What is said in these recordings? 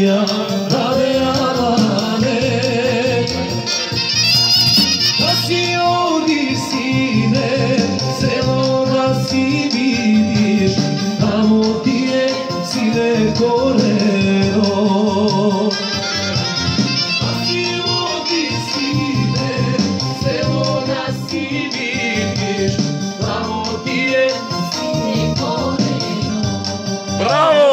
Sofija, rade Alane. Da si ovdje sine, selo da si vidiš, tamo ti je sine koreno. Da si ovdje sine, selo da si vidiš, tamo ti je sine koreno. Bravo!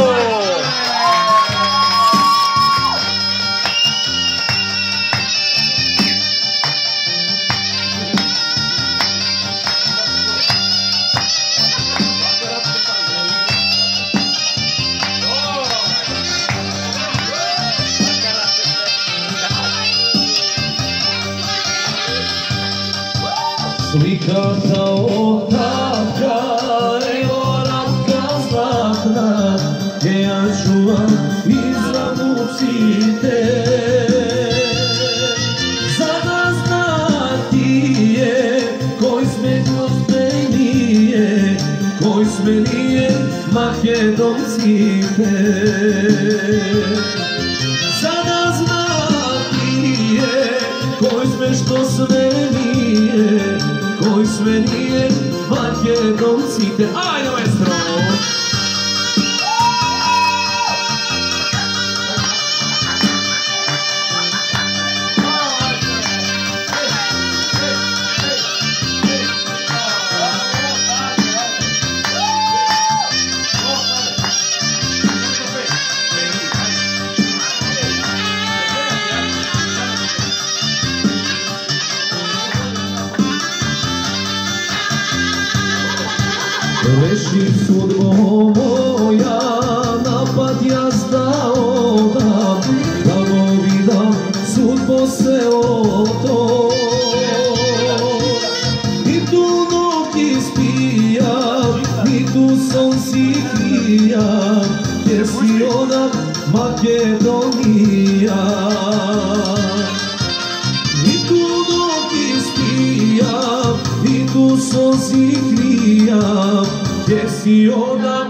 Slikata od tatka, evo ratka zlatna, gdje ja čuvam izravucite. Sada znati je, koji sme gospenije, koji sme nije Makedoncite. Sada znati je, koji sme što sve nije, koji sve nije Makedoncite. Ajde, maestro! Reši sudbo moja, napad ja zdao dam, da mu vidam sudbo se oto. Ni tu noći spijam, ni tu sonci hrijam, gdje si ona Makedonija. Ni tu noći spijam, ni tu sonci hrijam, gdje si ona